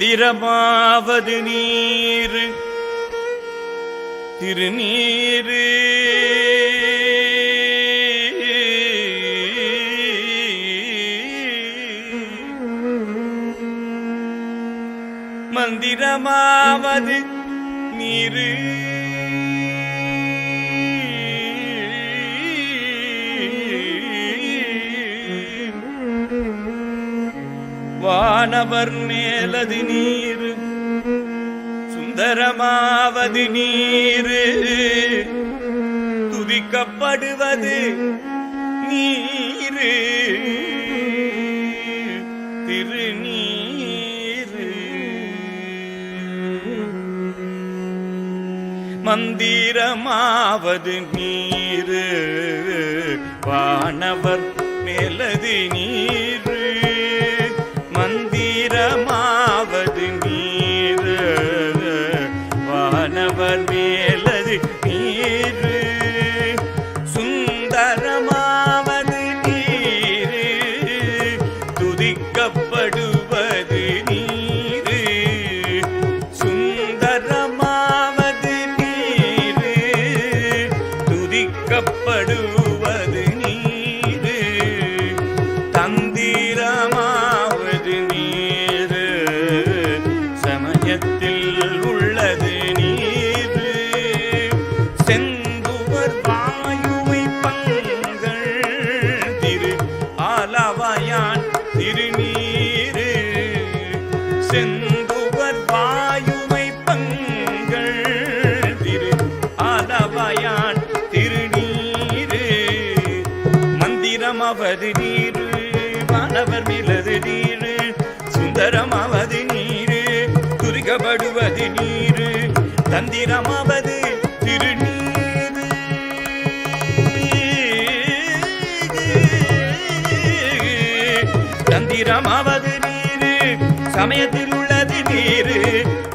மந்திரமாவது நீர் திருநீரு மந்திரமாவது நீரு வானவர் மேலது நீரு சுந்தரமாவது நீரு துதிக்கப்படுவது நீரு திருநீரு மந்திரமாவது நீரு வானவர் மேலது நீரு மந்திரமாவது நீரு வானவர் மேலது நீரு சுந்தரமாவது நீரு துதிக்கப்படுவது நீரு சுந்தரமாவது நீரு துதிக்கப்படுவது நீரு தந்திரமாவது நீரு சமயத்தில் உள்ளது நீரு செந்துவர் வாயுவை பங்கள் திரு ஆலவாயான் திருநீரு செந்துவர் வாயுவை பங்கள் திரு ஆலவாயான் திருநீரு மந்திரமாவது நீரு வானவர் மேலது நீரு சுந்தரமாவது நீரு துதிக்கப்படுவது நீரு தந்திரமாவது திருநீரு தந்திரமாவது நீரு சமயத்தில் உள்ளது நீரு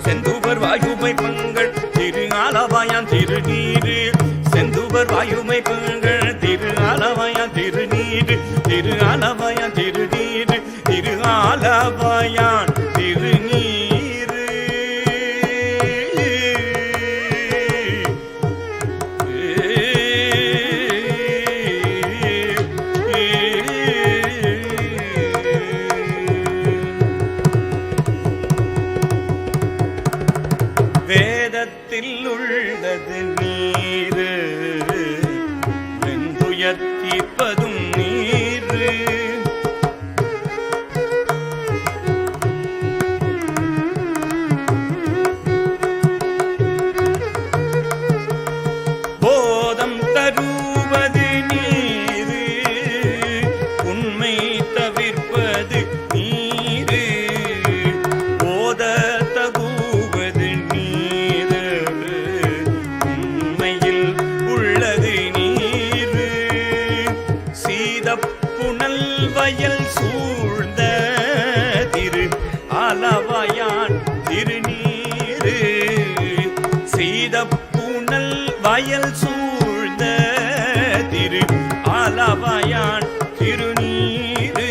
செந்துவர் வாயுமை பங்கள் திரு ஆலவாயான் திருநீரு செந்துவர் வாயுமை பங்கள் திரு ஆலவாயான் திருநீரு திரு ஆலவாயான் திருநீரு திரு ஆலவாயான் திருநீரு வேதத்தில் உள்ளது நீரு வெந்துயர் தீர்ப்பதும் நீரு போதம் தருவது நீரு உண்மை தவிர்ப்பது நீரு போத தகுவது நீரு உண்மையில் உள்ளது நீரு சீதப்புணல் வயல் சூழ்ந்த திரு ஆலவாயான் திருநீரு சீதப்புணல் வயல் சூழ்ந்த திரு ஆலவாயான் திருநீரு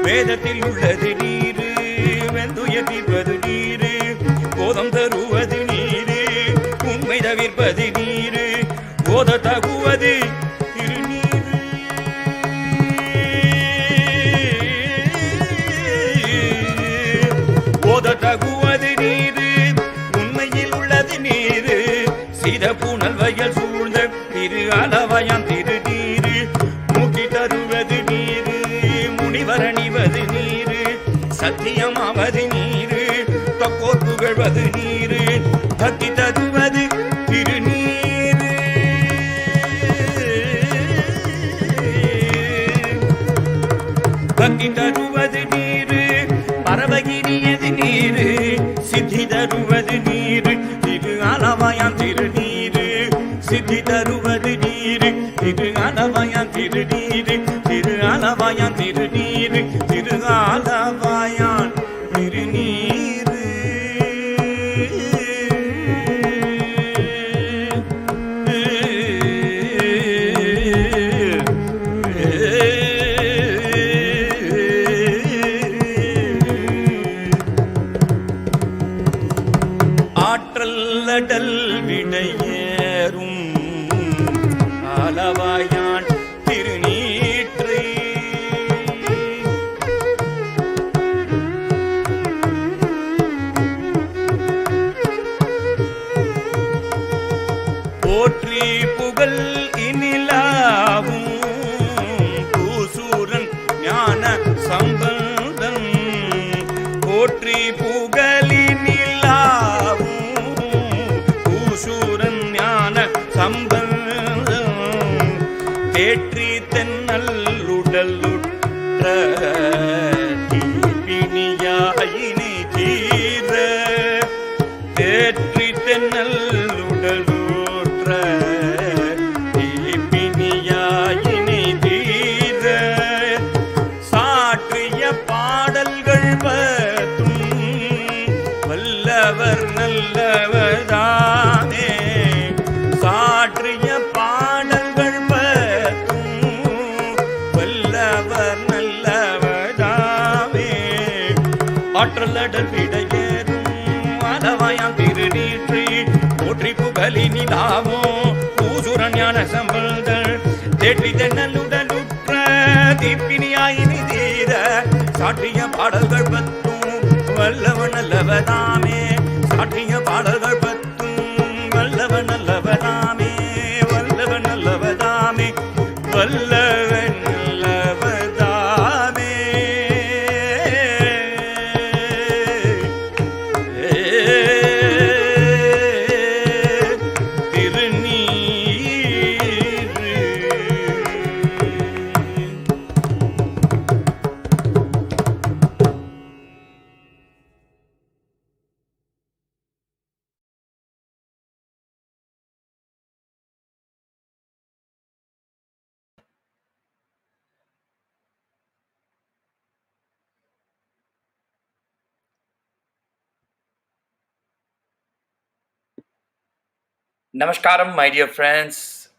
வேதத்தில் உள்ளது நீரு வெந்துயர் தீர்ப்பது நீரு போதம் தருவது நீரு உண்மை தவிர்ப்பது நீரு போத தகுவது திருநீரு போத தகுவது நீரு உண்மையில் உள்ளது நீரு சீதப்புணல் வயல் சூழ்ந்த திரு ஆலவாயான் திருநீரு மூக்கி தருவது நீரு முனிவரணிவது நீரு சத்தியமாவது நீரு தக்கோர் புகழ்வது நீரு பக்தி தருவது திருநீரு பக்தி தருவது நீரு பரவகிரியது நீரு சித்தி தருவது நீரு திரு ஆலவாயான் திருநீரு சித்தி தருவது நீரு திரு ஆலவாயான் திருநீரு திரு ஆலவாயான் திருநீரு திரு ஆலவாயான் திருநீரு சம்பந்தம் போற்றி புகழி நிலாவும் பூசூரன் ஞான சம்பந்தம் தேற்றி தென்னல்லுடலுற்ற தீபினியாயினி தீர தேற்றி தென்னல்லுடலுற்ற தீபினியாயினி தீர சாற்றிய பாடல்கள் பத்தும் வல்லவர் நல்லவர்தானே சாற்றிய பாடல்கள் பத்தும் வல்லவர் நல்லவர்தாமே ஆற்றலடல் விடையேறும் அளவாயாம் திருநீற்றி போற்றி புகழி நிலாமோ பூசுரன் ஞான சம்பந்தர் தேற்றி தென்னலுடலுற்ற தீப்பினியாயினி தீர சாற்றிய பாடல்கள் பத்தும் வல்லவன் நல்லவதாமே சாற்றிய பாடல்கள் பத்தும் வல்லவன் நல்லவதாமே வல்லவன் நல்லவதாமே வல்லவன் நல்லவதாமே Namaskaram, my dear friends.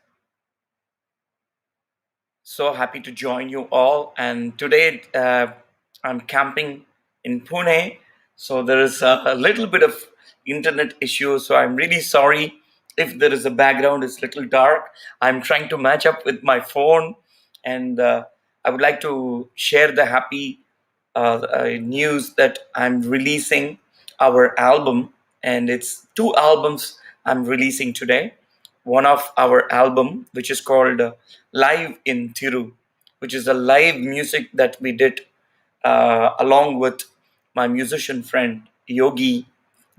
So happy to join you all. And today I'm camping in Pune. So there is a little bit of internet issue. So I'm really sorry if there is a background, it's a little dark. I'm trying to match up with my phone. And I would like to share the happy news that I'm releasing our album. And it's 2 albums I'm releasing today. One of our album, which is called Live in Thiru, which is a live music that we did along with my musician friend Yogi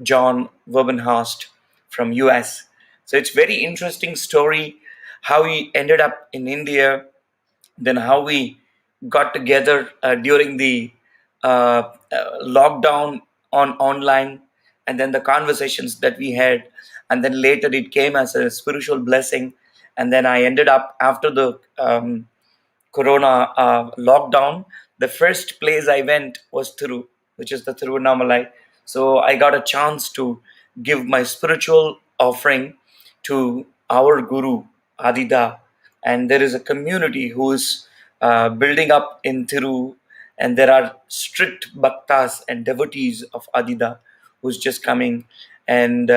John Verbenhorst from US. So it's very interesting story how he ended up in India, then how we got together during the lockdown on online, and then the conversations that we had, and then later it came as a spiritual blessing. And then I ended up after the corona lockdown, the first place I went was Thiru, which is the Thiru&Mandiramavadu. So I got a chance to give my spiritual offering to our guru Adida, and there is a community who is building up in Thiru, and there are strict bhaktas and devotees of Adida who's just coming. And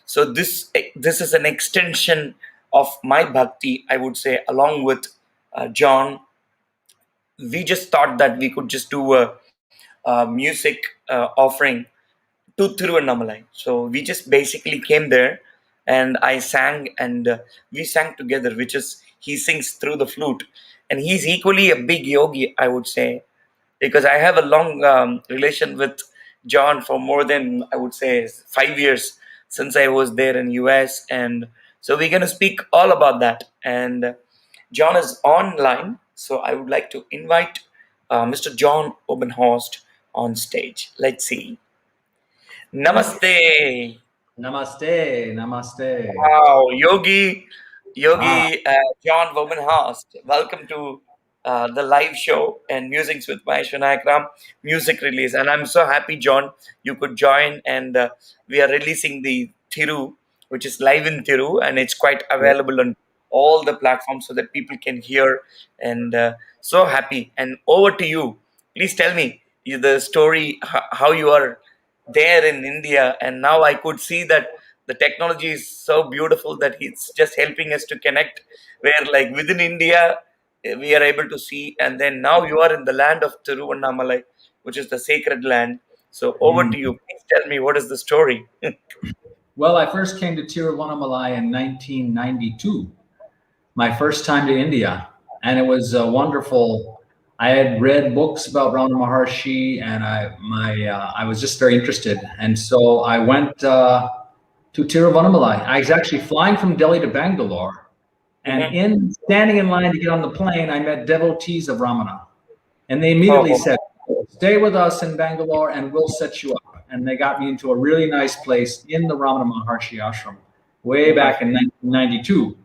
so this is an extension of my bhakti, I would say, along with John. We just thought that we could just do a music offering to Thiruvannamalai. So we just basically came there, and I sang, and we sang together, which is he sings through the flute, and he's equally a big yogi, I would say, because I have a long relation with John for more than, I would say, 5 years since I was there in US. And so we're going to speak all about that. And John is online, so I would like to invite Mr. John Obenhorst on stage. Let's see. Namaste. Namaste, namaste. Wow, Yogi John Womenhorst. Welcome to the live show and Musings with Mahesh Vinayakram music release. And I'm so happy, John, you could join. And we are releasing the Thiru, which is live in Thiru, and it's quite available on all the platforms so that people can hear. And so happy. And over to you. Please tell me the story, how you are there in India, and now I could see that the technology is so beautiful that it's just helping us to connect. Where like within India, we are able to see, and then now you are in the land of Thiruvannamalai, which is the sacred land. So over to you. Please tell me what is the story. Well, I first came to Thiruvannamalai in 1992, my first time to India, and it was wonderful. I had read books about Ramana Maharshi, and I was just very interested. And so I went to Thiru&Mandiramavadu. I was actually flying from Delhi to Bangalore, and Mm-hmm. standing in line to get on the plane, I met devotees of Ramana, and they Oh, immediately oh. said, "Stay with us in Bangalore, and we'll set you up." And they got me into a really nice place in the Ramana Maharshi ashram, way back in 1992.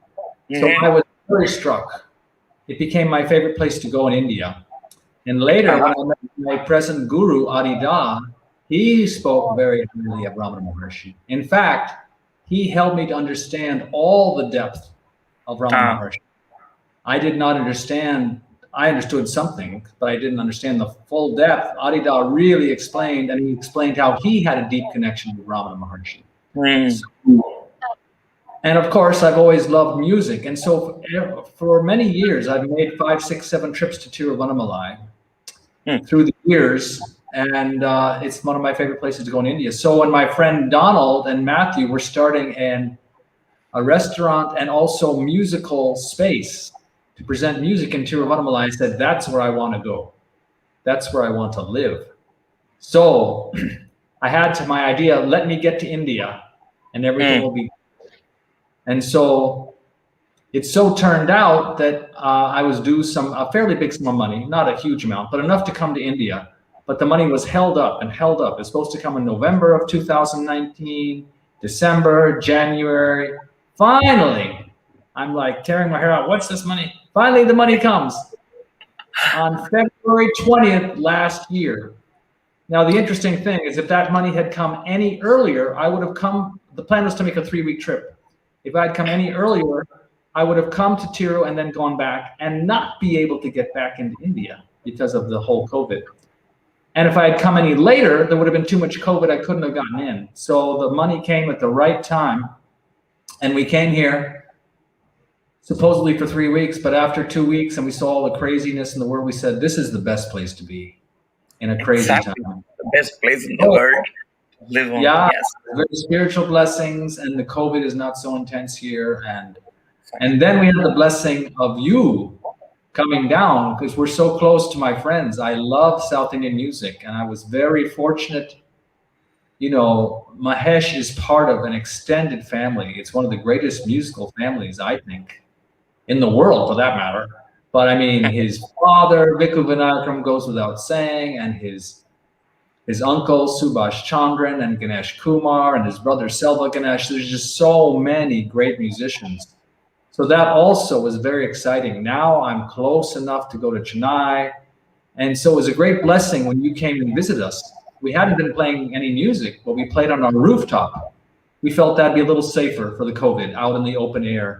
So Mm-hmm. I was very struck. It became my favorite place to go in India. And later, Uh-huh. when I met my present guru, Adida, he spoke very highly of Ramana Maharshi. In fact, he helped me to understand all the depth of Ramana Uh, Maharshi. I did not understand, I understood something, but I didn't understand the full depth. Adida really explained, and he explained how he had a deep connection with Ramana Maharshi. mm. So, and of course, I've always loved music. And so for many years, I've made 5, 6, 7 trips to Tiruvannamalai Mm. through the years. And it's one of my favorite places to go in India. So when my friend Donald and Matthew were starting a restaurant and also musical space to present music in Tiruvannamalai, I said, that's where I want to go. That's where I want to live. So I had to my idea, let me get to India and everything Mm. will be. And so it so turned out that I was due a fairly big sum of money, not a huge amount, but enough to come to India. But the money was held up and held up. It's supposed to come in November of 2019, December, January. Finally, I'm like tearing my hair out. What's this money? Finally, the money comes on February 20th last year. Now, the interesting thing is if that money had come any earlier, I would have come. The plan was to make a 3-week trip. If I had come any earlier, I would have come to Tiru and then gone back and not be able to get back into India because of the whole COVID. And if I had come any later, there would have been too much COVID. I couldn't have gotten in. So the money came at the right time. And we came here supposedly for 3 weeks. But after 2 weeks and we saw all the craziness in the world, we said, this is the best place to be in a crazy Exactly. time. The best place in the Oh, world to live on. yeah, Yes. very spiritual blessings. And the COVID is not so intense here. And then we had the blessing of you coming down because we're so close to my friends. I love South Indian music, and I was very fortunate. You know, Mahesh is part of an extended family. It's one of the greatest musical families, I think, in the world for that matter. But I mean, his father, Vikku Vinayakam, goes without saying, and his uncle, Subhash Chandran, and Ganesh Kumar, and his brother, Selva Ganesh. There's just so many great musicians. So that also was very exciting. Now I'm close enough to go to Chennai. And so it was a great blessing when you came and visited us. We hadn't been playing any music, but we played on our rooftop. We felt that'd be a little safer for the COVID, out in the open air.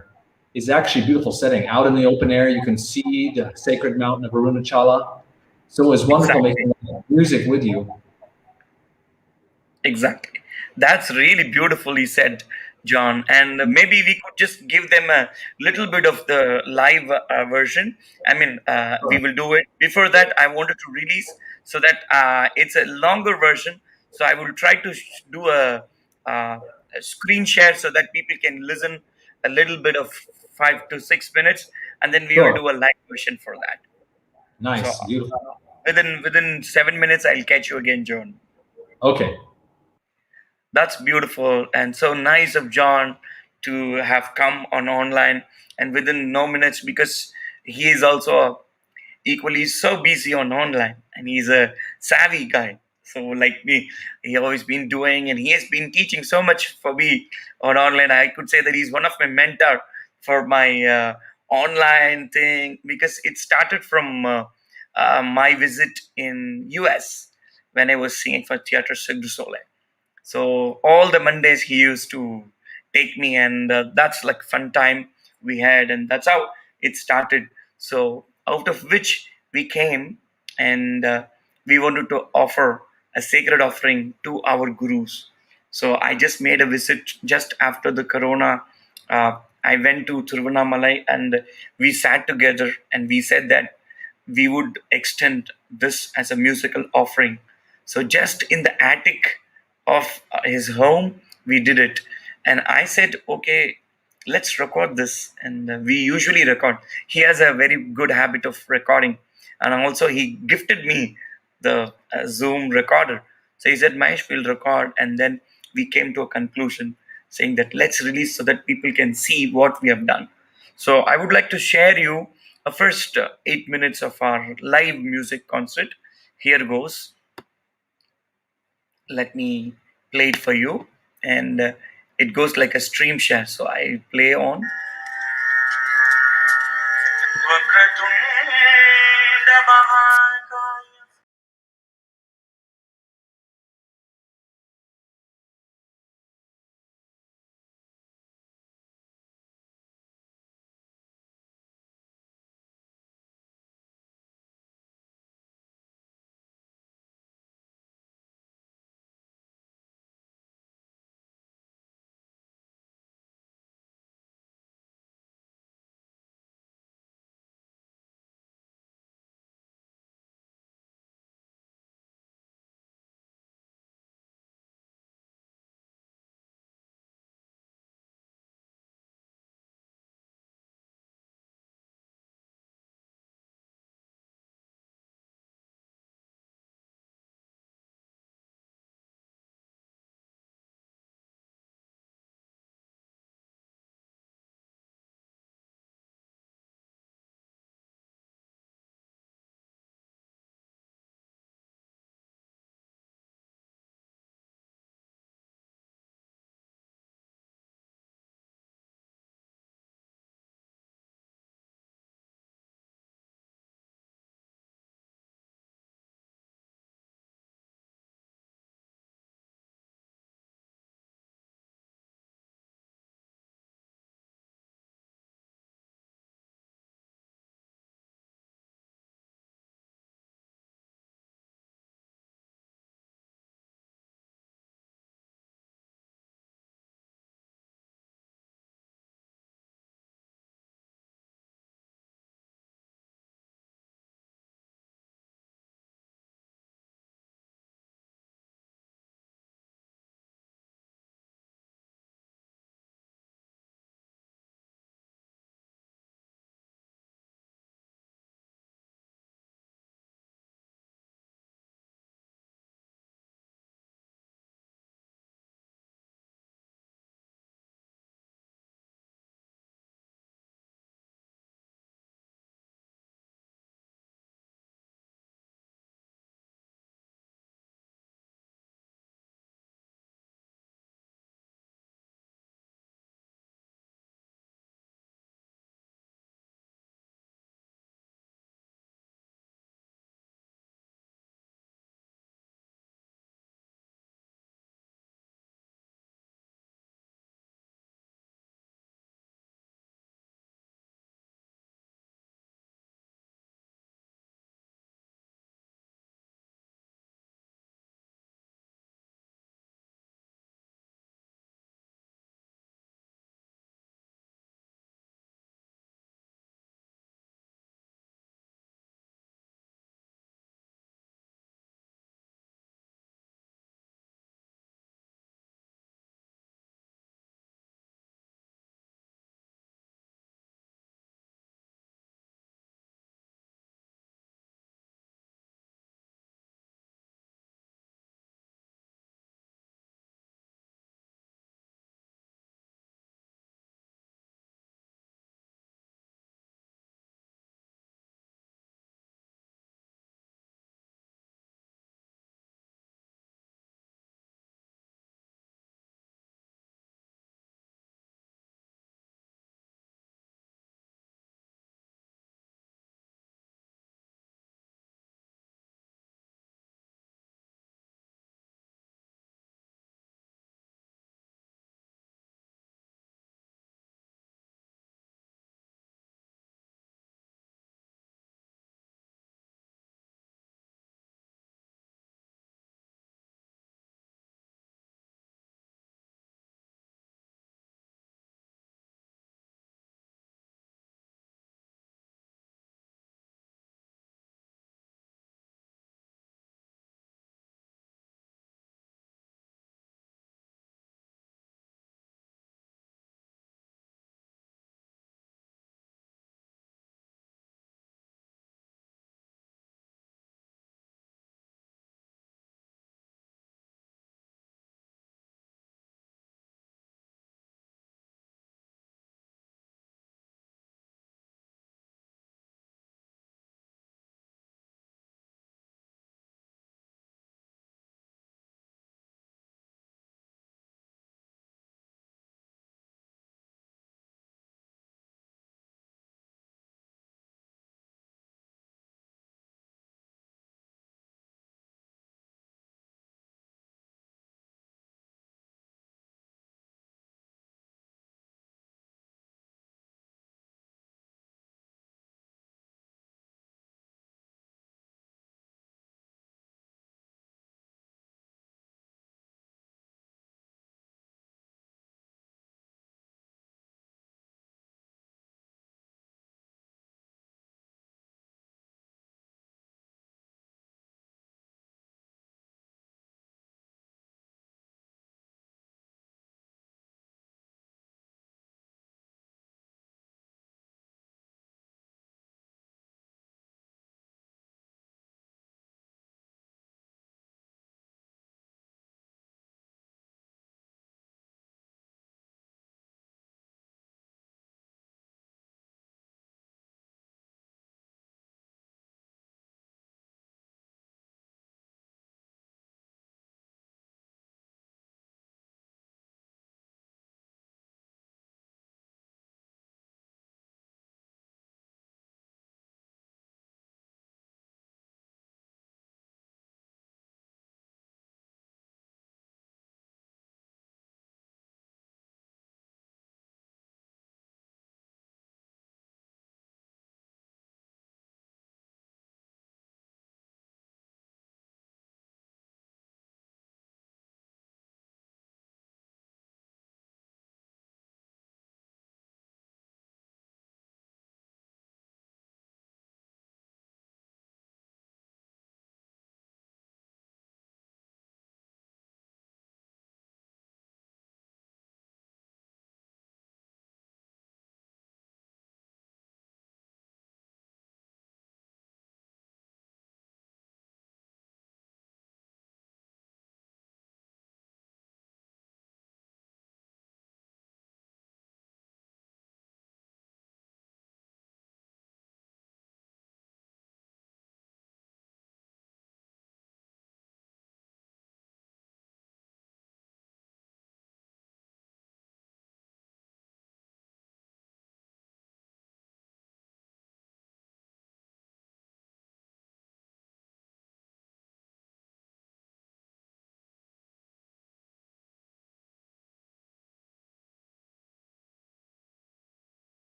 It's actually a beautiful setting. Out in the open air, you can see the sacred mountain of Arunachala. So it was wonderful Exactly. making music with you. Exactly. That's really beautifully said, John. And maybe we could just give them a little bit of the live version. I mean, we will do it. Before that, I wanted to release so that it's a longer version. So I will try to do a screen share so that people can listen a little bit of 5 to 6 minutes, and then we will Sure. do a live version for that. So Nice. Beautiful. within 7 minutes, I'll catch you again, John. Okay. That's beautiful and so nice of John to have come on online and within no minutes because he is also equally so busy on online and he's a savvy guy. So like me, he always been doing and he has been teaching so much for me on online. I could say that he's one of my mentor for my online thing because it started from my visit in US when I was singing for Theatre Cirque du Soleil. So all the Mondays he used to take me, and that's like fun time we had, and that's how it started. So out of which we came, and we wanted to offer a sacred offering to our gurus. So I just made a visit just after the Corona. I went to Thiruvannamalai, and we sat together, and we said that we would extend this as a musical offering. So just in the attic of his home, we did it. And I said, okay, let's record this. And we usually record. He has a very good habit of recording. And also he gifted me the Zoom recorder. So he said, Mahesh, we'll record. And then we came to a conclusion saying that let's release so that people can see what we have done. So I would like to share you a first 8 minutes of our live music concert. Here goes. Let me play it for you. And it goes like a stream share. So I play on.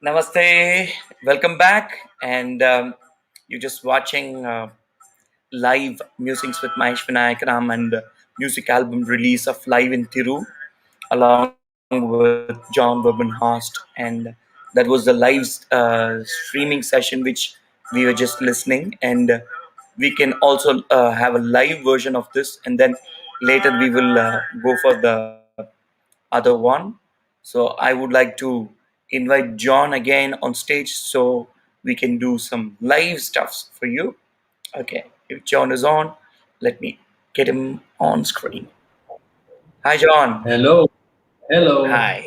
Namaste, welcome back. And you're just watching live musings with Mahesh Vinayakaram and music album release of Live in Thiru, along with John Verbenhorst. And that was the live streaming session which we were just listening. And we can also have a live version of this. And then later we will go for the other one. So I would like to invite John again on stage so we can do some live stuffs for you. Okay, if John is on, let me get him on screen. Hi, John. Hello, hello. Hi.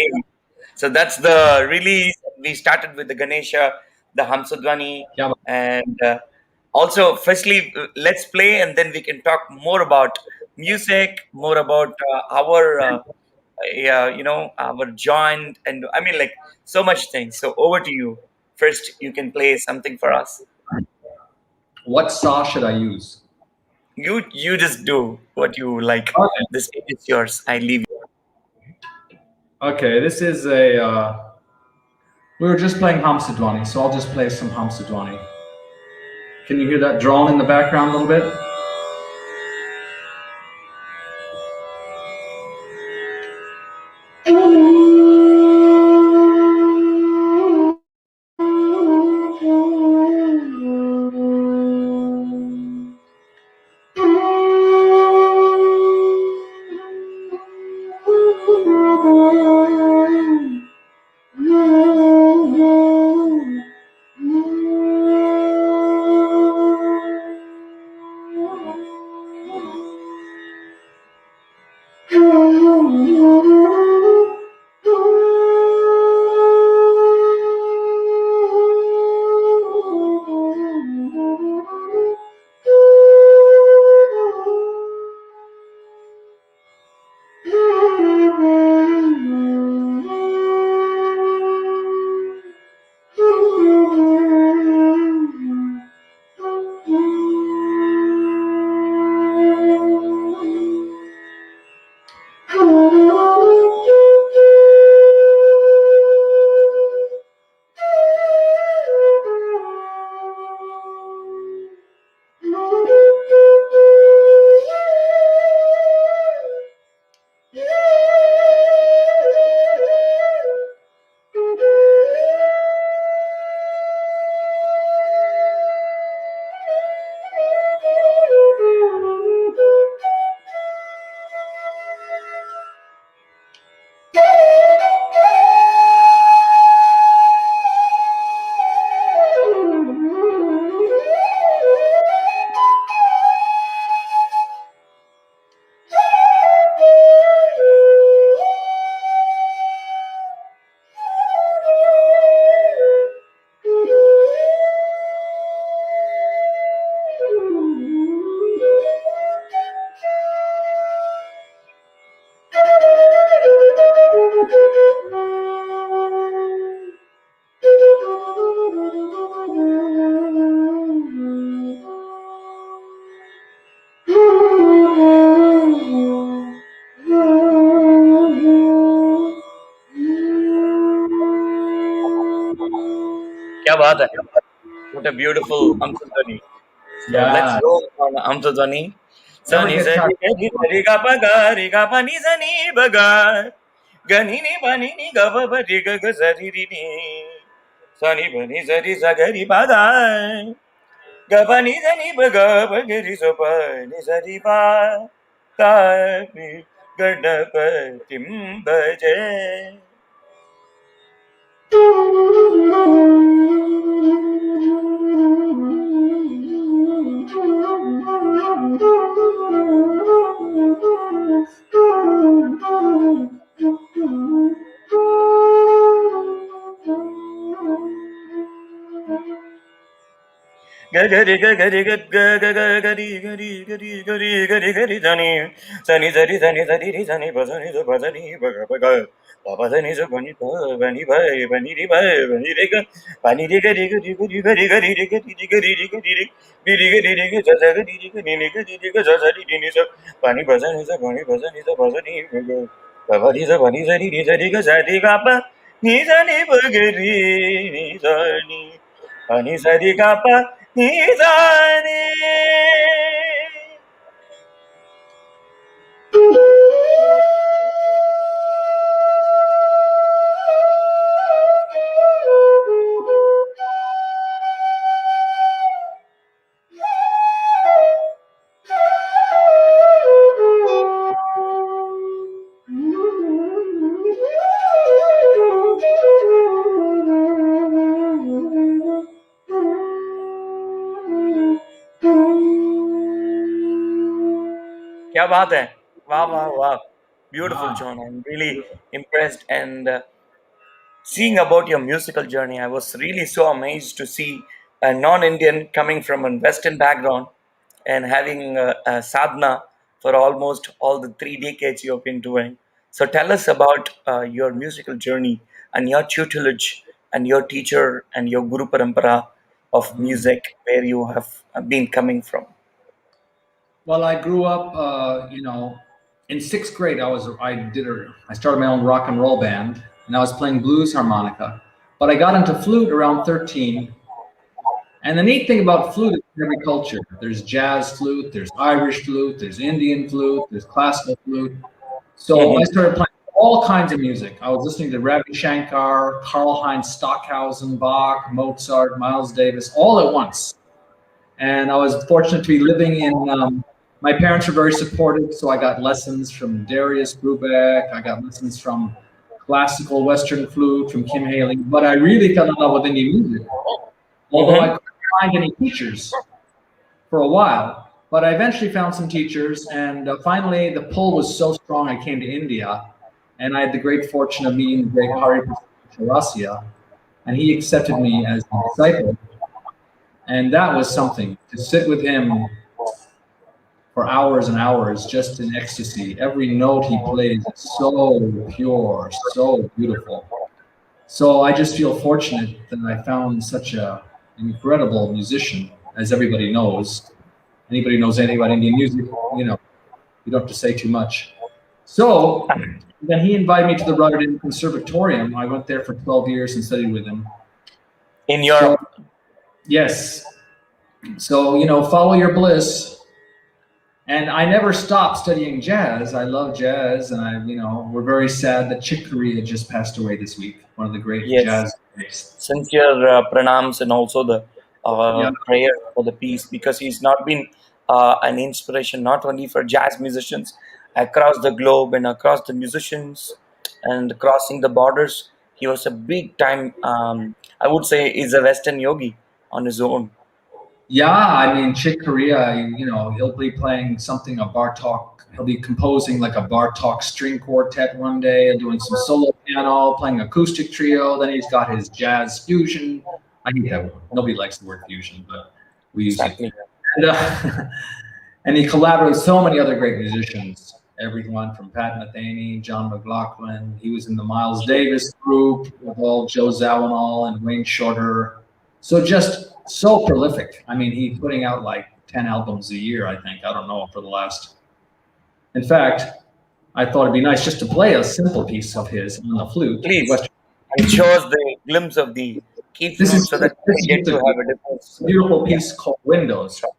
So that's the release. We started with the Ganesha, the Hamsadwani, Yeah, and also, firstly, let's play and then we can talk more about music, more about our yeah, our joint, and I mean, like, so much things. So over to you. First, you can play something for us. what saw should I use? You just do what you like. Okay, The stage is yours. I leave. okay. This is a. We were just playing Hamsadwani, so I'll just play some Hamsadwani. Can you hear that drone in the background a little bit? क्या बात है? What a beautiful Amsudhani. So let's Yeah. roll on Amsudhani. Never Sani get sani tired. sani sani ga pa ga ri ga pa ni sani ba ga gani ni ba ni ga ba ba ri ga ga sari ri ni sani ba ni sari sa ga ri ba ga ga pa ni sani ba ga ba ga ri so pa ni sari ba ta mi गणपतिं भजे. Gari gari gari gari gari gari gari gari gari sani sani sani sani sani ri sani pa sani so pa sani pa ga pa ga pa pa sani so pa ni pa bani pa bani re ga pani re gari gari gari gari gari re gari re gari re gari re biri gari re ga sa gari re ga ni gari re ga sa sa ri ni so pani pa sani so pani pa sani so pa sani pa ga pa pa ri so pani sani ri sani ga sa ri ga pa Nizani bagari nizani ani sari gapa nizani. क्या बात है वाह वाह वाह beautiful Ah, John I'm really impressed and seeing about your musical journey, I was really so amazed to see a non-Indian coming from a Western background and having a sadhana for almost all the 3 decades you've been doing. So tell us about your musical journey and your tutelage and your teacher and your Guru Parampara of mm. music, where you have been coming from. Well, I grew up, in sixth grade. I started my own rock and roll band, and I was playing blues harmonica. But I got into flute around 13. And the neat thing about flute is every culture. There's jazz flute, there's Irish flute, there's Indian flute, there's classical flute. So I Mhm. started playing all kinds of music. I was listening to Ravi Shankar, Karl Heinz Stockhausen, Bach, Mozart, Miles Davis, all at once. And I was fortunate to be living in. My parents were very supportive, so I got lessons from Darius Brubeck. I got lessons from classical Western flute from Kim Haley. But I really fell in love with Indian music, although I Mhm. couldn't find any teachers for a while. But I eventually found some teachers, and finally the pull was so strong. I came to India, and I had the great fortune of meeting the great Hari Chaurasia, and he accepted me as a disciple. And that was something to sit with him for hours and hours just in ecstasy. Every note he plays is so pure, so beautiful. So I just feel fortunate that I found such a incredible musician, as everybody knows. Anybody knows anything about Indian music, you don't have to say too much. So then he invited me to the Rotterdam Conservatorium. I went there for 12 years and studied with him. In So Europe. yes, so follow your bliss. And I never stopped studying jazz. I love jazz, and we're very sad that Chick Corea just passed away this week. One of the great Yes. jazz greats. Sincere pranams and also the Yeah, prayer for the peace, because he's not been an inspiration not only for jazz musicians across the globe and across the musicians and crossing the borders. He was a big time, I would say, is a Western yogi on his own. yeah. I mean, Chick Corea. He'll be playing something a Bartok. He'll be composing like a Bartok string quartet one day, and doing some solo piano, playing acoustic trio. Then he's got his jazz fusion. I hate that word. Nobody likes the word fusion, but we use it. Exactly. And, and he collaborated with so many other great musicians. Everyone from Pat Metheny, John McLaughlin. He was in the Miles Davis group with all Joe Zawinul and Wayne Shorter. So just so prolific. I mean, he's putting out like 10 albums a year, I think. I don't know for the last. In fact, I thought it'd be nice just to play a simple piece of his on the flute, the Please, Western. and show us the glimpse of the key This flute is so that this we is get just to a have a difference. beautiful Yeah, piece called Windows. sure.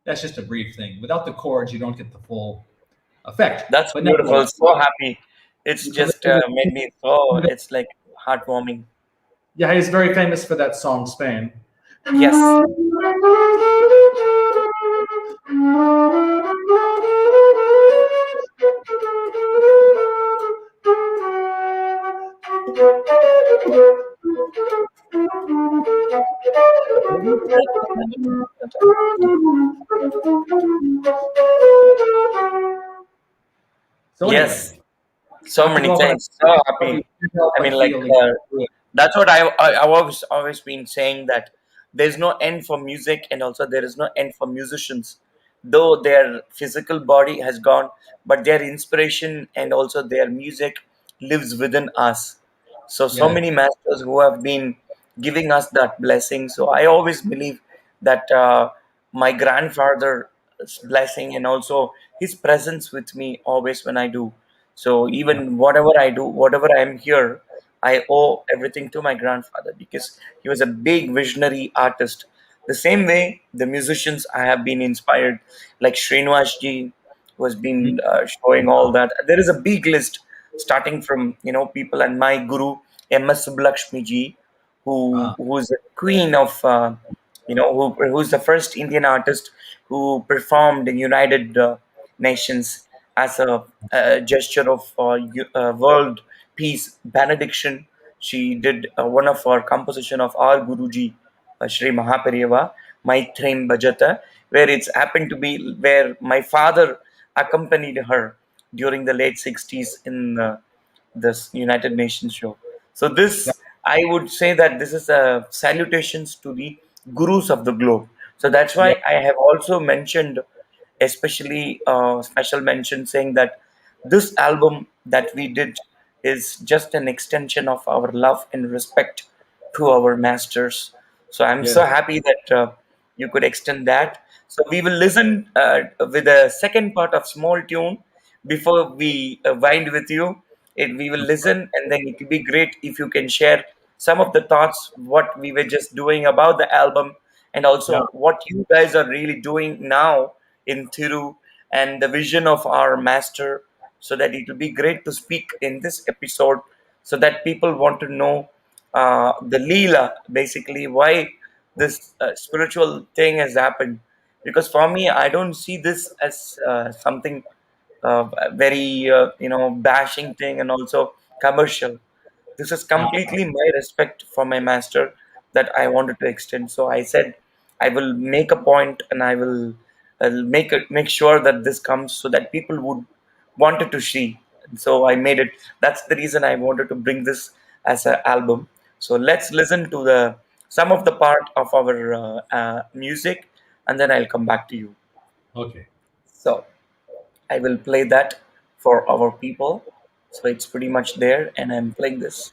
That's just a brief thing. Without the chords, you don't get the full effect. That's But beautiful. nevertheless, So happy. It's you can just listen made to me so. It's like heartwarming. yeah, he's very famous for that song, Spain. Yes. So anyway, Yes, so not to many go off on a things. So but happy. you can't help I but mean, like, feel like good. that's what I've always been saying, that there's no end for music, and also there is no end for musicians. Though their physical body has gone, but their inspiration and also their music lives within us. So Yes, many masters who have been giving us that blessing. So I always believe that my grandfather's blessing and also his presence with me always when I do. So yeah, even whatever I do, whatever I am here, I owe everything to my grandfather because he was a big visionary artist. The same way the musicians I have been inspired, like Srinivas ji, who has mhm, been showing all that. There is a big list starting from people, and my guru M.S. Subbulakshmi ji, uh, who is the queen of who's the first Indian artist who performed in United Nations as a gesture of world peace benediction. She did one of our composition of our Guruji, Sri Mahaperiyava, Maitreim Bhajata, where it's happened to be where my father accompanied her during the late 60s in this United Nations show. So yeah, this, I would say that this is a salutations to the gurus of the globe. So that's yeah, why I have also mentioned, especially special mention, saying that this album that we did is just an extension of our love and respect to our masters. So I'm so yes, happy that you could extend that. So we will listen with a second part of small tune before we wind with you. We will listen, and then it will be great if you can share some of the thoughts what we were just doing about the album, and yeah, also what you guys are really doing now in Thiru and the vision of our master, so that it will be great to speak in this episode, so that people want to know the Leela, basically, why this spiritual thing has happened. Because for me, I don't see this as something very, bashing thing and also commercial. This is uh, completely my respect for my master that I wanted to extend. So I said I will make a point, and I will make sure that this comes so that people would wanted to see. And so I made it. That's the reason I wanted to bring this as an album. So let's listen to the some of the part of our music, and then I'll come back to you. okay. So I will play that for our people. So it's pretty much there, and I'm playing this.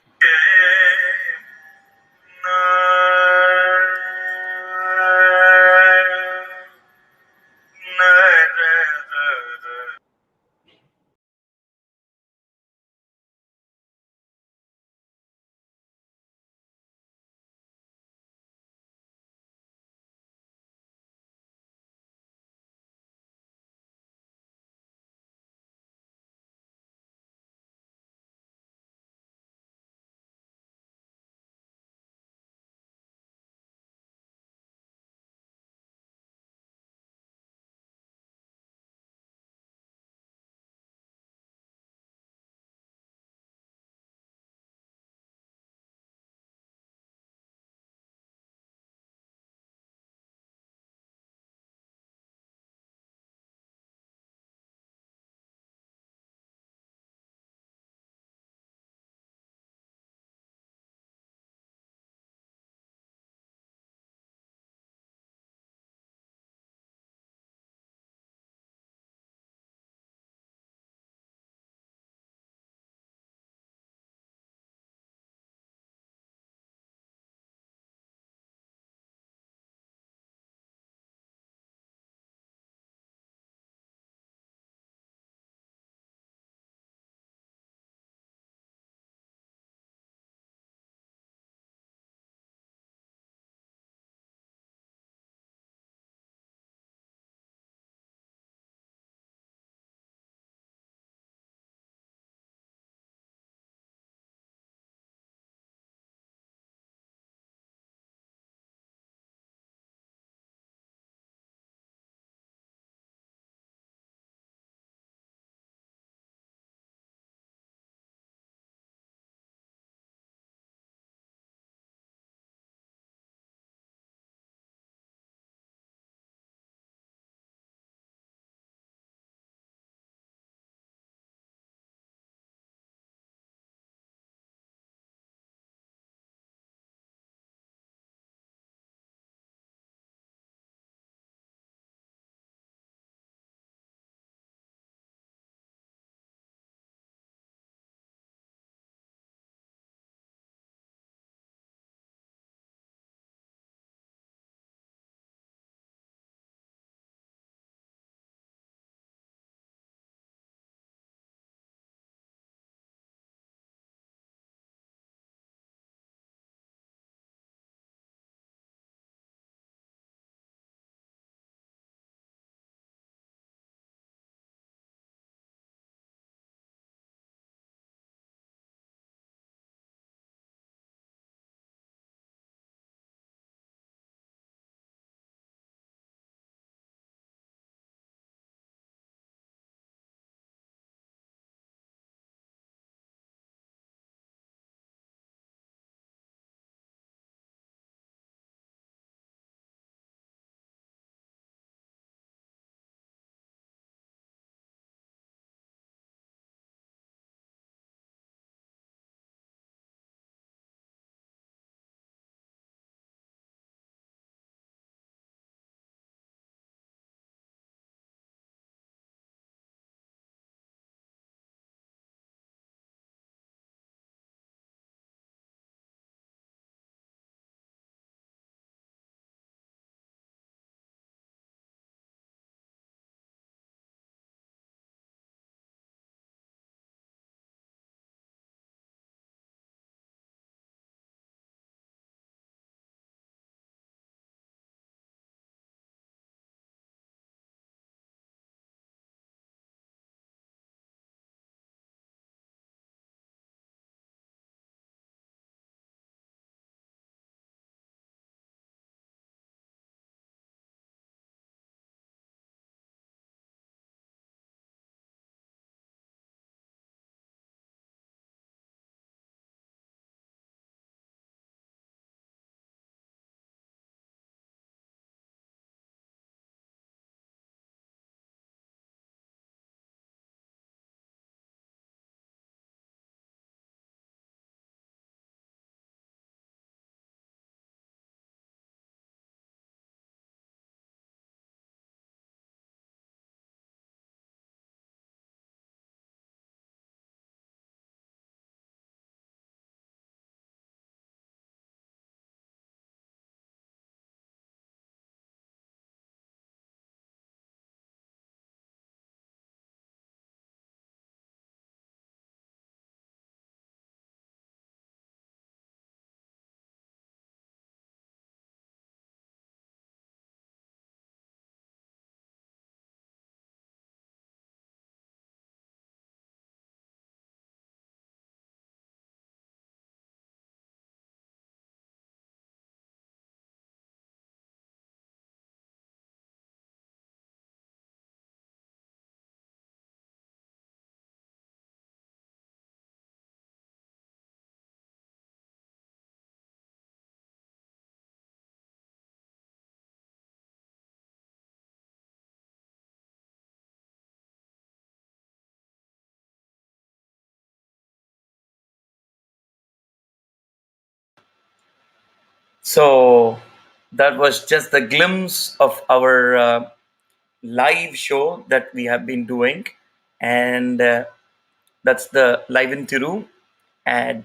So that was just the glimpse of our live show that we have been doing, and that's the live in Thiru, and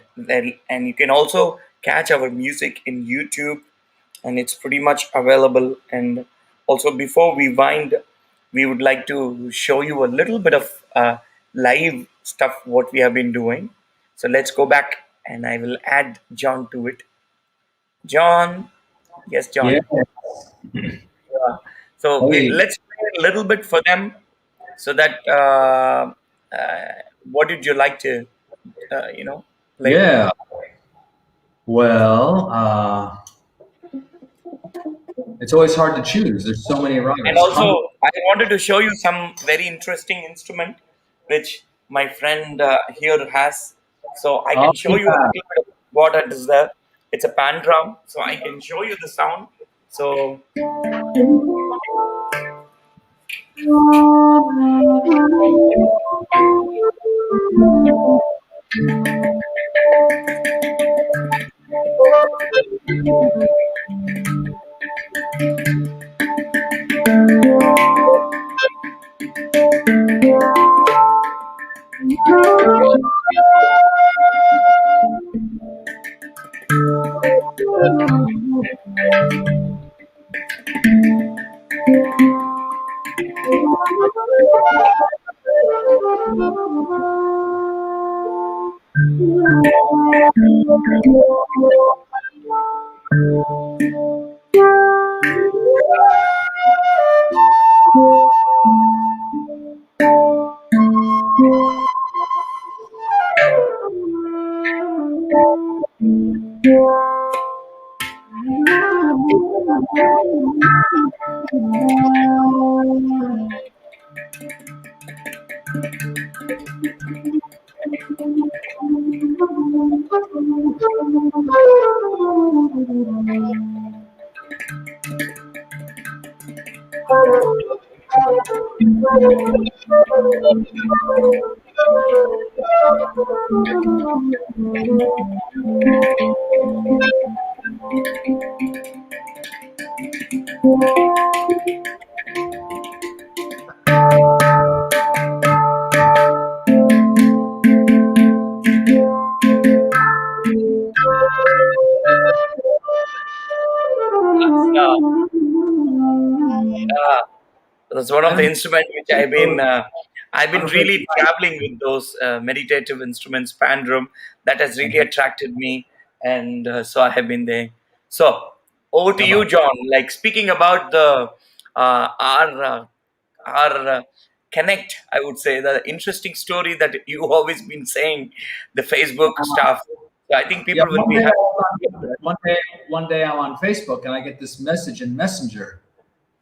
you can also catch our music in YouTube, and it's pretty much available. And also, before we wind, we would like to show you a little bit of live stuff what we have been doing. So let's go back, and I will add John to it. John, yes, Yeah. John. Yeah. So Hey. let's play a little bit for them, so that uh, what did you like to play? Yeah. Well, it's always hard to choose. There's so many And ragas. also, I wanted to show you some very interesting instrument which my friend here has. So I Oh, can show you a yeah. little bit of what it is there. It's a pan drum, so I can show you the sound. So that's that's one I of the don't instruments which I've been I'm afraid really traveling with those meditative instruments, pan drum, that has really attracted me, and so I have been there. So over to you, Yama. John. Like, speaking about the our connect, I would say the interesting story that you always been saying, the Facebook stuff. So I think Yeah, people will be happy to hear that. one day I'm on Facebook and I get this message in Messenger,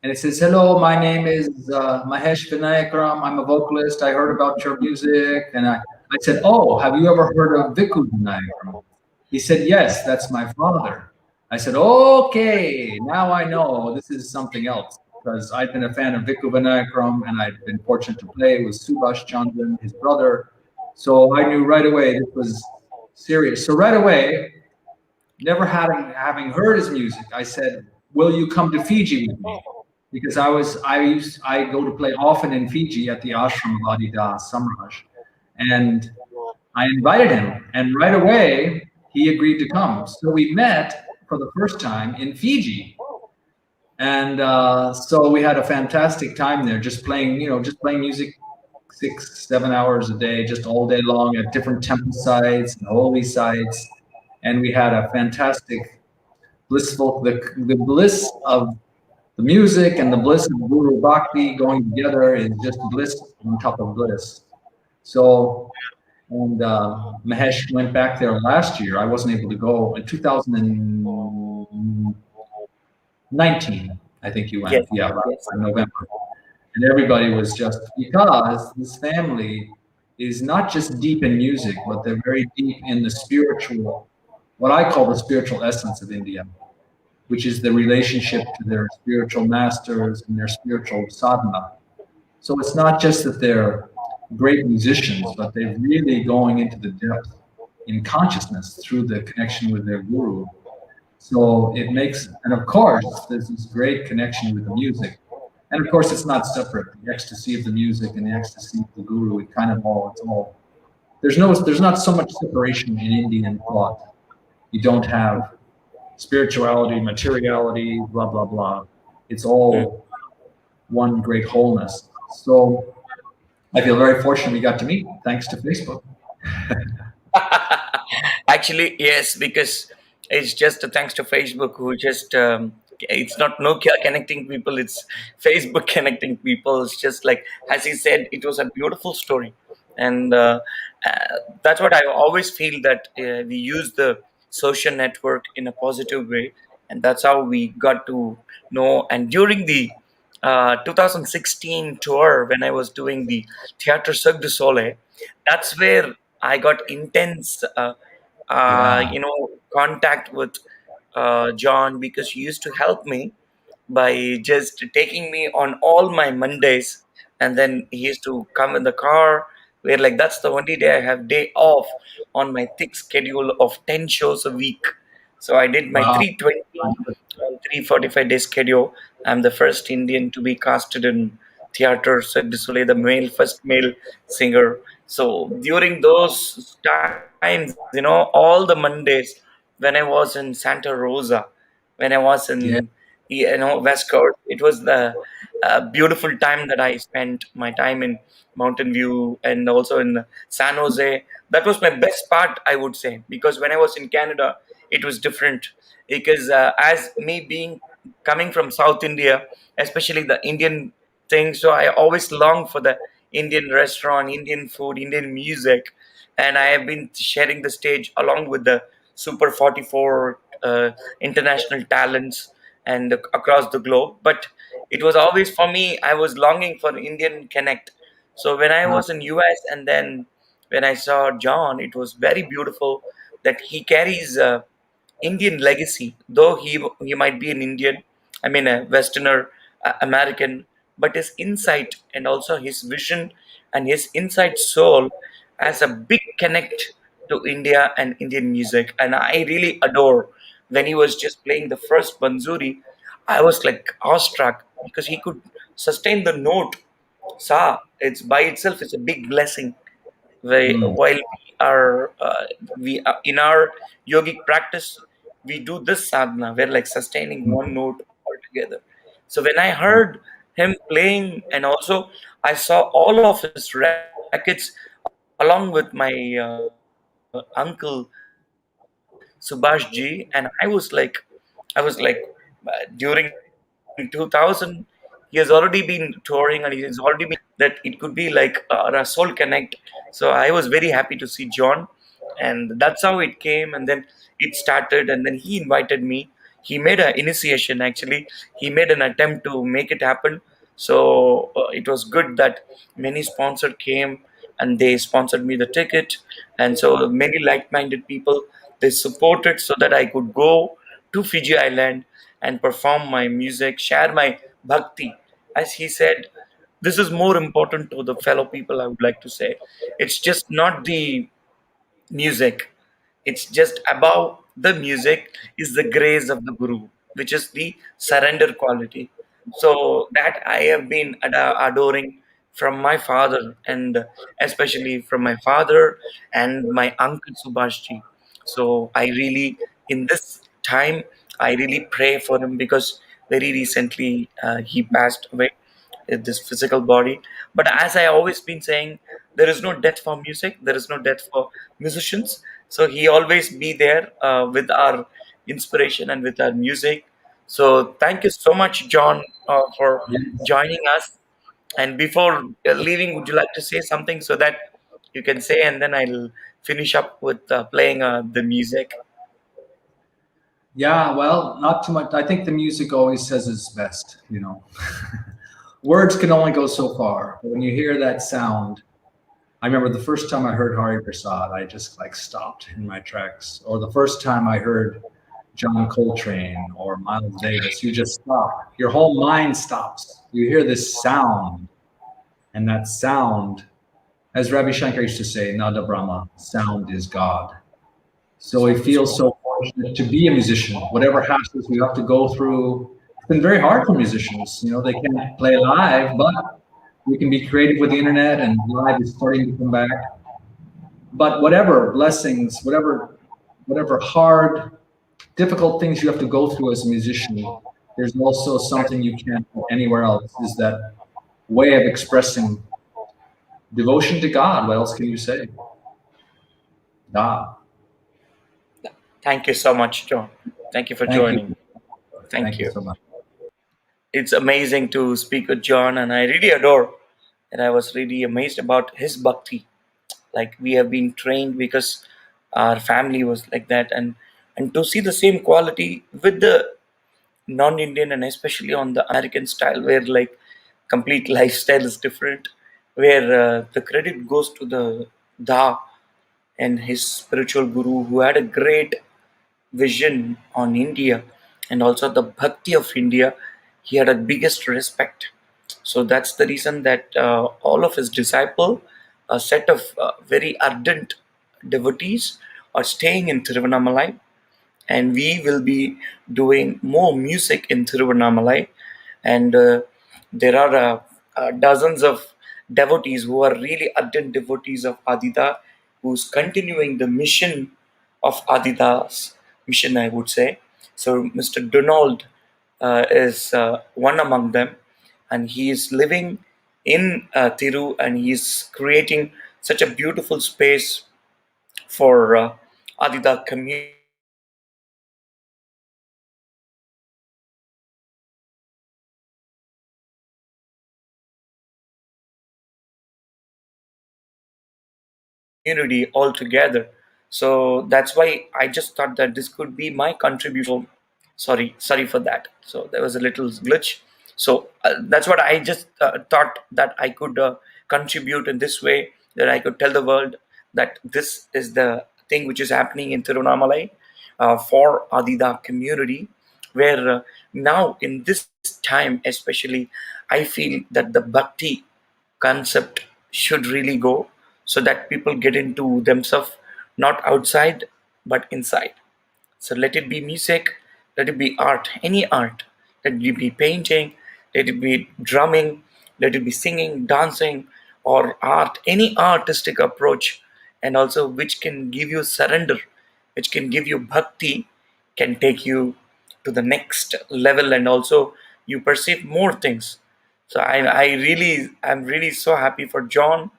and it says, "Hello, my name is Mahesh Vinayakaram. I'm a vocalist. I heard about your music." And I said, "Oh, have you ever heard of Viku Vinayakaram?" He said, "Yes, that's my father." I said, "Okay, now I know this is something else." Because I've been a fan of Viku Vinayakaram and I've been fortunate to play with Subhash Chandran, his brother. So I knew right away this was serious. So right away, never having heard his music, I said, "Will you come to Fiji with me?" Because I go to play often in Fiji at the ashram of Adidas Samraj, and I invited him, and right away he agreed to come. So we met for the first time in Fiji, and so we had a fantastic time there, just playing, just playing music 6, 7 hours a day, just all day long at different temple sites and holy sites, and we had a fantastic blissful the bliss of the music and the bliss of Guru Bhakti going together is just bliss on top of bliss. So, and Mahesh went back there last year. I wasn't able to go in 2019. I think you Yes, went, yeah, yes. in November. And everybody was just because this family is not just deep in music, but they're very deep in the spiritual, what I call the spiritual essence of India, which is the relationship to their spiritual masters and their spiritual sadhana. So it's not just that they're great musicians, but they're really going into the depth in consciousness through the connection with their guru. So it makes, and of course, there's this great connection with the music. And of course, it's not separate. The ecstasy of the music and the ecstasy of the guru, it kind of all, it's all, there's not so much separation in Indian thought. You don't have spirituality, materiality, blah, blah, blah. It's all one great wholeness. So I feel very fortunate we got to meet thanks to Facebook. Actually, yes, because it's just thanks to Facebook who just it's not Nokia connecting people, it's Facebook connecting people. It's just like as he said, it was a beautiful story, and that's what I always feel that we use the social network in a positive way, and that's how we got to know. And during the 2016 tour, when I was doing the Theatre Cirque du Soleil, that's where I got intense. Yeah. Contact with John, because he used to help me by just taking me on all my Mondays, and then he used to come in the car. Where like that's the only day I have day off on my thick schedule of 10 shows a week. So I did my Wow. 320 on 345 day schedule. I'm the first Indian to be casted in theater Cirque du Soleil, the first male singer. So during those times, all the Mondays when I was in Santa Rosa, when I was Yeah. in West Coast, it was the beautiful time that I spent my time in Mountain View and also in San Jose. That was my best part, I would say, because when I was in Canada, it was different. Because as me being coming from South India, especially the Indian thing, so I always long for the Indian restaurant, Indian food, Indian music, and I have been sharing the stage along with the Super 44 international talents and across the globe. But it was always for me, I was longing for Indian connect. So when I Uh, was in US, and then when I saw John, it was very beautiful that he carries Indian legacy, though he might be an Indian, I mean a Westerner, American, but his insight and also his vision and his inside soul has a big connect to India and Indian music, and I really adore when he was just playing the first Banzuri. I was like awestruck because he could sustain the note sa. It's by itself, it's a big blessing. mm, While we are in our yogic practice, we do this sadhana. We're like sustaining one mm, note altogether. So when I heard him playing, and also I saw all of his records along with my uncle Subhash Ji, and I was like, during 2000, he has already been touring, and he has already been saying that it could be like a soul connect. So I was very happy to see John, and that's how it came. And then it started, and then he invited me. He made an initiation. Actually, he made an attempt to make it happen. So it was good that many sponsors came and they sponsored me the ticket, and so many like-minded people, they supported so that I could go to Fiji Island and perform my music, share my bhakti. As he said, this is more important to the fellow people, I would like to say. It's just not the music, it's just above the music is the grace of the Guru, which is the surrender quality. So that I have been adoring from my father, and especially from my father and my uncle Subhashji. So I really, in this time, I really pray for him, because very recently he passed away in this physical body. But as I always been saying, there is no death for music, there is no death for musicians. So he always be there with our inspiration and with our music. So thank you so much, John, for yes. joining us. And before leaving, would you like to say something so that you can say, and then I'll finish up with playing the music. Yeah, well, not too much. I think the music always says its best, Words can only go so far. But when you hear that sound, I remember the first time I heard Hari Prasad, I just like stopped in my tracks. Or the first time I heard John Coltrane or Miles Davis, you just stop. Your whole mind stops. You hear this sound, and that sound, as Ravi Shankar used to say, Nada Brahma, sound is God. So it feels so fortunate to be a musician. Whatever hassles we have to go through, it's been very hard for musicians. They can't play live, but we can be creative with the internet, and live is starting to come back. But whatever blessings, whatever hard, difficult things you have to go through as a musician, there's also something you can't do anywhere else, is that way of expressing devotion to God. What else can you say? God. Thank you so much, John. Thank you for Thank joining. you. Thank you. So much. It's amazing to speak with John, and I really adore. And I was really amazed about his bhakti. Like, we have been trained because our family was like that, and to see the same quality with the non-Indian, and especially on the American style, where like complete lifestyle is different, where the credit goes to the Da and his spiritual guru, who had a great vision on India and also the bhakti of India. He had a biggest respect. So that's the reason that all of his disciple, a set of very ardent devotees, are staying in Tiruvannamalai, and we will be doing more music in Tiruvannamalai. And there are dozens of devotees who are really ardent devotees of Adida, who's continuing the mission of Adida's mission, I would say. So Mr. Donald is one among them, and he is living in Thiru, and he is creating such a beautiful space for Adida community, altogether. So that's why I just thought that this could be my contribution. Sorry for that. So there was a little glitch. So that's what I just thought that I could contribute in this way, that I could tell the world that this is the thing which is happening in Tiruvannamalai for Adida community, where now in this time especially, I feel that the bhakti concept should really go, so that people get into themselves, not outside but inside. So let it be music, let it be art, any art, let it be painting, let it be drumming, let it be singing, dancing, or art, any artistic approach, and also which can give you surrender, which can give you bhakti, can take you to the next level, and also you perceive more things. So I'm really so happy for John,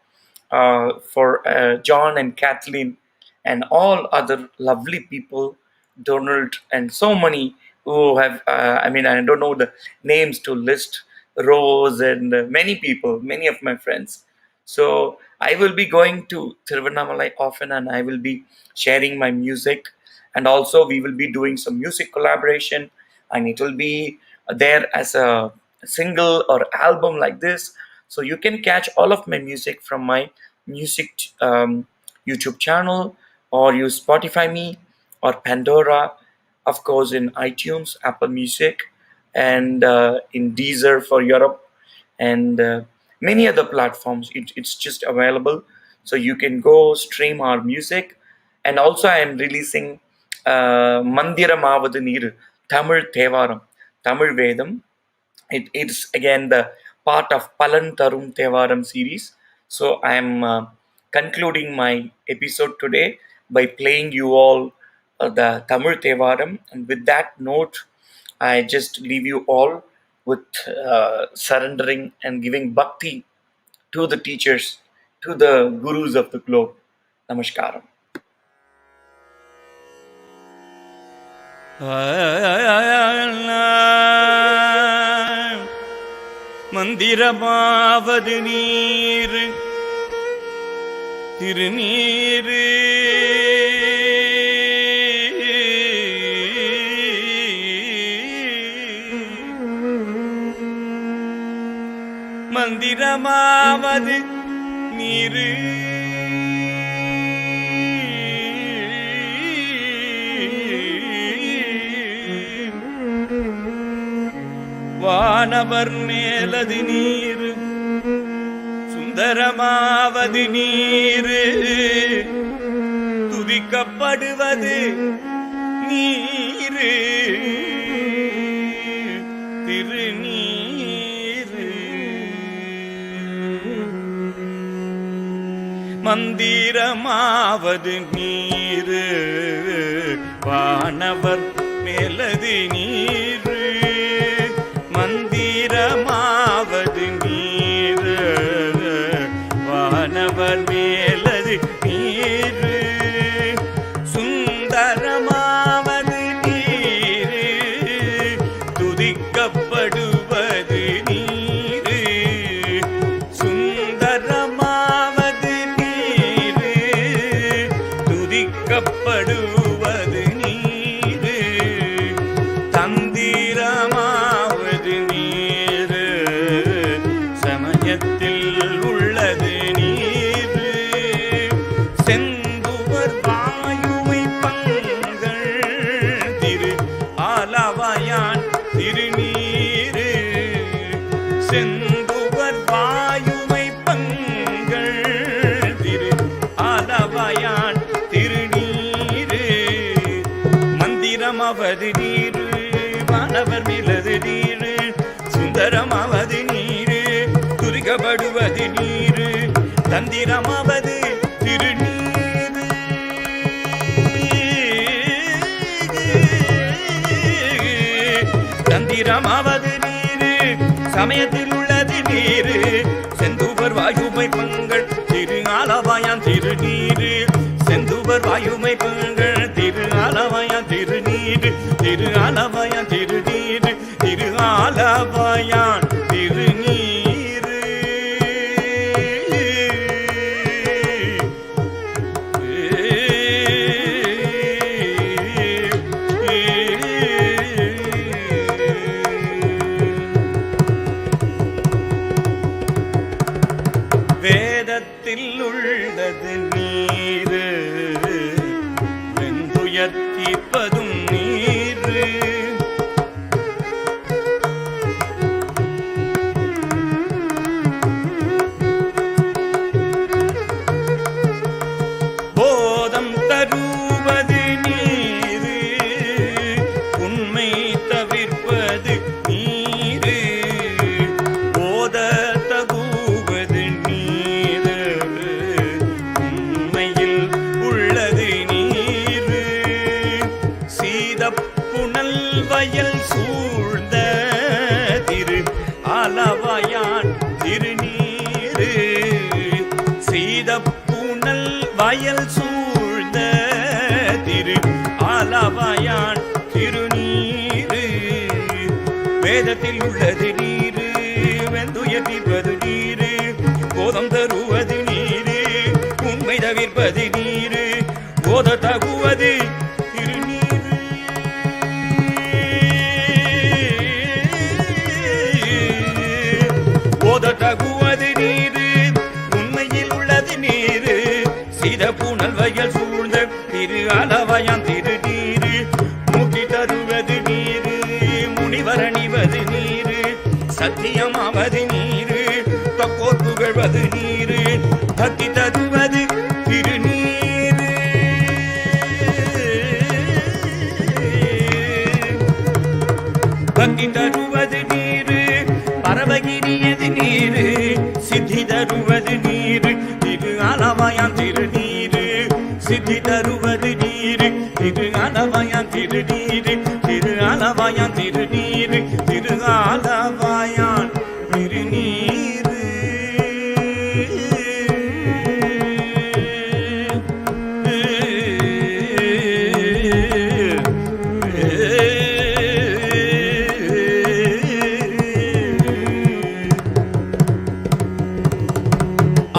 for John and Kathleen, and all other lovely people, Donald, and so many who have, I mean, I don't know the names to list, Rose, and many people, many of my friends. So I will be going to Tiruvannamalai often, and I will be sharing my music, and also we will be doing some music collaboration, and it will be there as a single or album like this. So you can catch all of my music from my music YouTube channel, or use Spotify me, or Pandora, of course in iTunes, Apple Music, and in Deezer for Europe, and many other platforms. It's just available, so you can go stream our music. And also I am releasing Mandiramavadu Neeru, Tamil Thevaram, Tamil Vedam. It's again the part of Palan Tarum Thevaram series. So I am concluding my episode today by playing you all the Tamil Thevaram. And with that note, I just leave you all with surrendering and giving bhakti to the teachers, to the gurus of the globe. Namaskaram. மந்திரமாவது நீர் திருநீரு மந்திரமாவது நீரு வானவர் மேலது நீர் சுந்தரமாவது நீர் துதிக்கப்படுவது நீரு திருநீரு மந்திரமாவது நீரு வானவர் மேலது நீரு மந்திரமாவது நீரு வானவர் மேலது நீரு சுந்தரமாவது நீரு துதிக்கப்படுவது நீரு சுந்தரமாவது நீரு துதிக்கப்படுவது நீரு தந்திரமாவது நீரு சமயத்தில் உள்ளது நீரு செந்துவர் வாயுமை பங்கள் திரு ஆலவாயான் திருநீரு செந்துவர் வாயுமை பங்கள் திரு ஆலவாயான் திருநீரு மந்திரமாவது நீரு வானவர் மேலது நீரு சுந்தரமாவது நீரு துரிகப்படுவது நீரு தந்திரமாவது திருநீரு தந்திரமாவது நீரு சமயத்தில் உள்ளது நீரு செந்துவர் வாயுமை பங்கள் திரு ஆலவாயான் திருநீரு செந்துவர் வாயுமை பங்கள் திரு ஆலவாயான் திருநீரு திரு ஆலவாயான் திருநீரு திரு ஆலவாயான் திருநீரு வேதத்தில் உள்ளது நீரு வெந்துயர் தீர்ப்பதும் நீரு போதம் தருவது நீரு உண்மை தவிர்ப்பது நீரு போத தகுவது நீரு உண்மையில் உள்ளது நீரு சீதப்புணல் வயல் சூழ்ந்த திரு ஆலவாயான் திருநீரு சீதப்புணல் வயல் சூழ்ந்த திரு ஆலவாயான் திருநீரு வேதத்தில் உள்ளது நீரு வெந்துயர் தீர்ப்பது நீரு போதம் தருவது நீரு உண்மை தவிர்ப்பது நீரு போத தகுவது திருநீரு போத தகுவது நீரு உண்மையில் உள்ளது நீரு சீதப்புணல் வயல் சூழ்ந்த திரு ஆலவாயான் திருநீரு முக்தி தருவது நீரு முனிவரணிவது நீரு சத்தியமாவது நீரு தக்கோர் புகழ்வது நீரு பக்தி தருவது திருநீரு பக்தி தருவது நீரு பரவகிரியது நீரு சித்தி தருவது நீரு திரு ஆலவாயான் திருநீரு சித்தி தருவது நீரு திரு ஆலவாயான் திருநீரு திரு ஆலவாயான் திருநீரு திரு ஆலவாயான் திருநீரு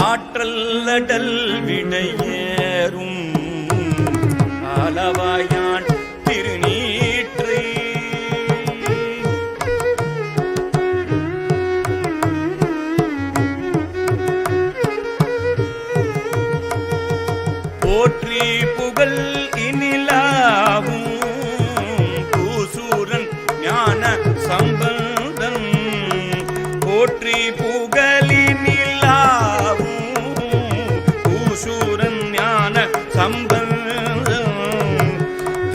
ஆற்றல்லடல் விடையேறும் ஆலவாயான் திருநீற்று போற்றி புகழ் இனிலாவும் பூசூரன் ஞான சம்பந்தம் போற்றி புகழினிலாவும் பூசூரன் ஞான சம்பந்தம்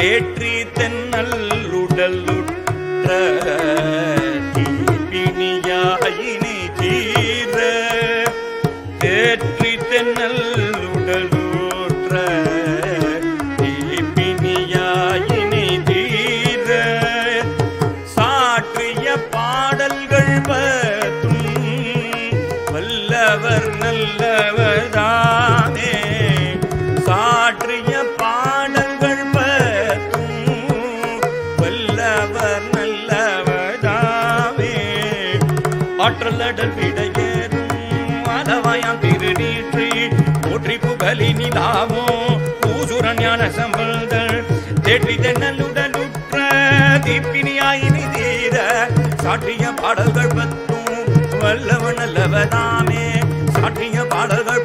தேற்றி உடலுற்ற தீப்பினியாயினி தீர தேற்றி தென்னல் உடலுற்ற தீப்பினியாயினி தீர சாற்றிய பாடல்கள் பத்தும் வல்லவர் நல்லவர்தானே. சாற்றிய பாடல்கள் பத்தும் வல்லவர் நல்லவர்தாமே. ஆற்றலடல் விடையேறும் அதவாயாம் திருநீற்றி போற்றி புகழினிலாமோ பூசுர ஞான சம்பந்தர் தேற்றி தென்னலுடலுற்ற தீப்பினியாயினி தீர சாற்றிய பாடல்கள் பத்தும் வல்லவன் நல்லவதாமே. சாற்றிய பாடல்கள்